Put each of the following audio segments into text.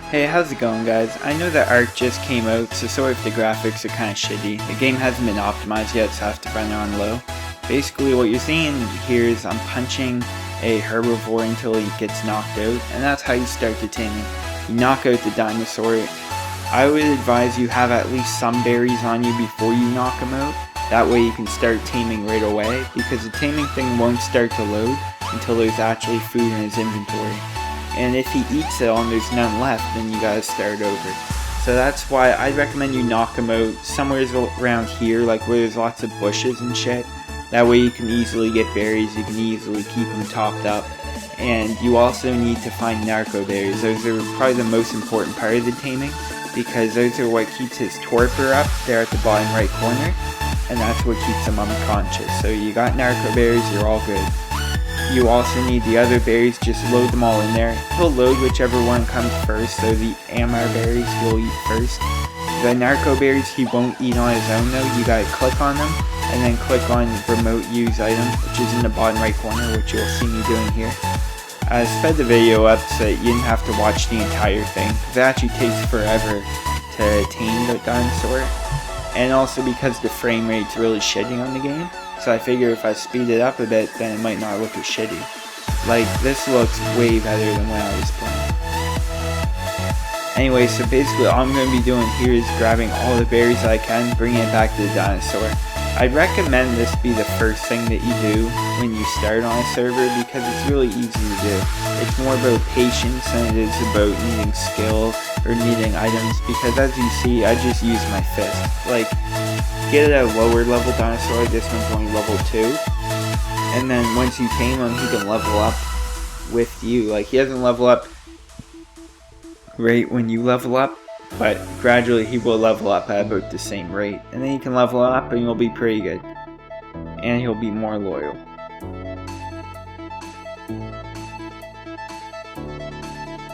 Hey, how's it going, guys? I know that Ark just came out, so sorry if the graphics are kinda shitty. The game hasn't been optimized yet, so I have to run it on low. Basically, what you're seeing here is I'm punching a herbivore until he gets knocked out, and that's how you start the taming. You knock out the dinosaur. I would advise you have at least some berries on you before you knock him out. That way you can start taming right away, because the taming thing won't start to load until there's actually food in his inventory. And if he eats it all and there's none left, then you gotta start over. So that's why I'd recommend you knock him out somewhere around here, like where there's lots of bushes and shit. That way you can easily get berries, you can easily keep him topped up. And you also need to find narco berries. Those are probably the most important part of the taming, because those are what keeps his torpor up there at the bottom right corner, and that's what keeps him unconscious. So you got narco berries, you're all good. You also need the other berries, just load them all in there. He'll load whichever one comes first, so the Amar berries he'll eat first. The narco berries he won't eat on his own though, you gotta click on them, and then click on remote use item, which is in the bottom right corner, which you'll see me doing here. I sped the video up so that you didn't have to watch the entire thing, because it actually takes forever to tame the dinosaur, and also because the frame rate's really shitty on the game. So I figure if I speed it up a bit, then it might not look as shitty. Like, this looks way better than when I was playing. Anyway, so basically all I'm going to be doing here is grabbing all the berries I can, bringing it back to the dinosaur. I'd recommend this be the first thing that you do when you start on a server, because it's really easy to do. It's more about patience than it is about needing skill or needing items, because as you see, I just use my fist. Like, get a lower level dinosaur, this one's only level 2, and then once you tame him, he can level up with you. Like, he doesn't level up right when you level up, but gradually he will level up at about the same rate, and then you can level up and you'll be pretty good, and he'll be more loyal.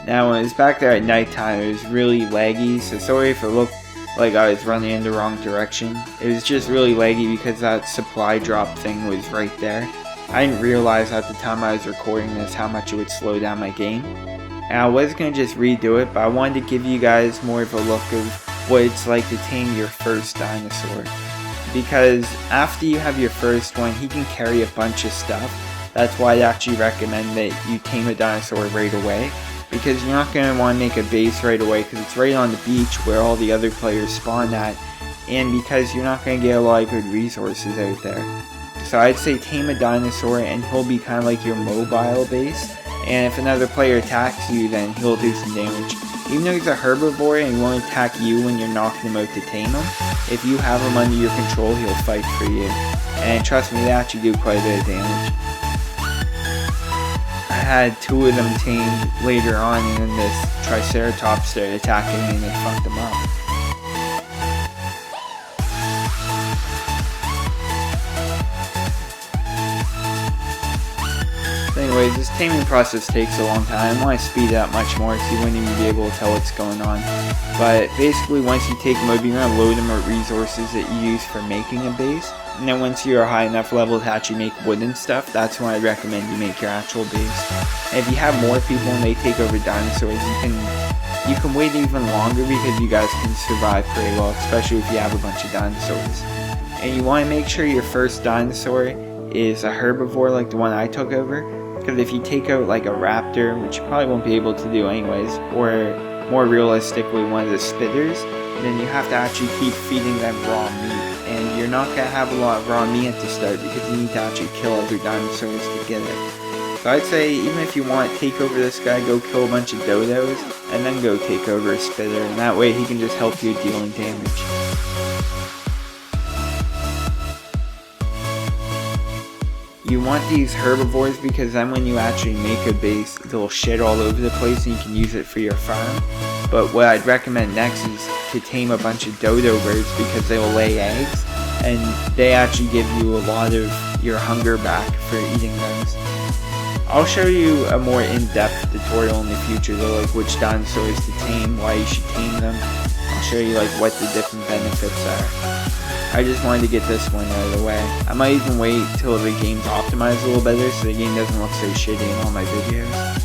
Now when it's back there at nighttime, it was really laggy, so sorry if it looked like I was running in the wrong direction. It was just really laggy because that supply drop thing was right there. I didn't realize at the time I was recording this how much it would slow down my game. And I was going to just redo it, but I wanted to give you guys more of a look of what it's like to tame your first dinosaur. Because after you have your first one, he can carry a bunch of stuff. That's why I actually recommend that you tame a dinosaur right away. Because you're not going to want to make a base right away, because it's right on the beach where all the other players spawn at, and because you're not going to get a lot of good resources out there. So I'd say tame a dinosaur and he'll be kind of like your mobile base, and if another player attacks you, then he'll do some damage. Even though he's a herbivore and he won't attack you when you're knocking him out to tame him, if you have him under your control, he'll fight for you. And trust me, they actually do quite a bit of damage. I had 2 of them tamed later on, and then this Triceratops started attacking me and they fucked them up. So anyways, this taming process takes a long time. I want to speed it up much more so you wouldn't even be able to tell what's going on. But basically, once you take them over, you're going to load them with resources that you use for making a base. And then once you're a high enough level to actually make wooden stuff, that's when I recommend you make your actual base. And if you have more people and they take over dinosaurs, you can wait even longer, because you guys can survive pretty well, especially if you have a bunch of dinosaurs. And you want to make sure your first dinosaur is a herbivore like the one I took over, because if you take out like a raptor, which you probably won't be able to do anyways, or more realistically one of the spitters, then you have to actually keep feeding them raw meat. And you're not going to have a lot of raw meat at the start, because you need to actually kill other dinosaurs to get it. So I'd say even if you want to take over this guy, go kill a bunch of dodos, and then go take over a spitter, and that way he can just help you dealing damage. You want these herbivores because then when you actually make a base, they'll shit all over the place and you can use it for your farm. But what I'd recommend next is to tame a bunch of dodo birds, because they will lay eggs, and they actually give you a lot of your hunger back for eating those. I'll show you a more in-depth tutorial in the future though, like which dinosaurs to tame, why you should tame them. I'll show you like what the different benefits are. I just wanted to get this one out of the way. I might even wait till the game's optimized a little better so the game doesn't look so shitty in all my videos.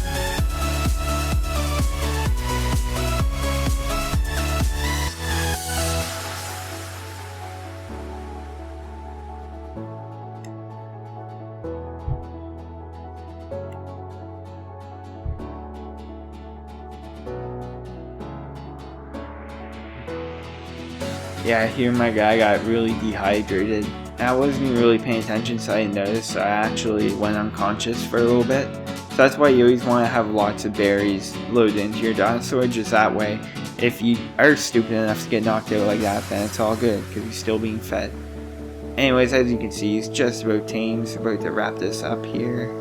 Yeah, here my guy got really dehydrated. I wasn't really paying attention, so I didn't notice, so I actually went unconscious for a little bit. So that's why you always want to have lots of berries loaded into your dinosaur, just that way, if you are stupid enough to get knocked out like that, then it's all good, because he's still being fed. Anyways, as you can see, he's just about tame, so about to wrap this up here.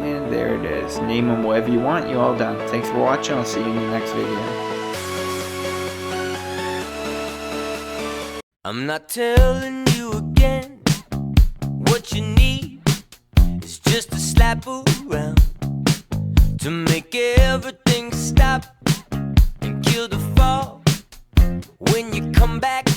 And there it is. Name him whatever you want, you all done. Thanks for watching, I'll see you in the next video. I'm not telling you again, what you need is just a slap around to make everything stop and kill the fall. When you come back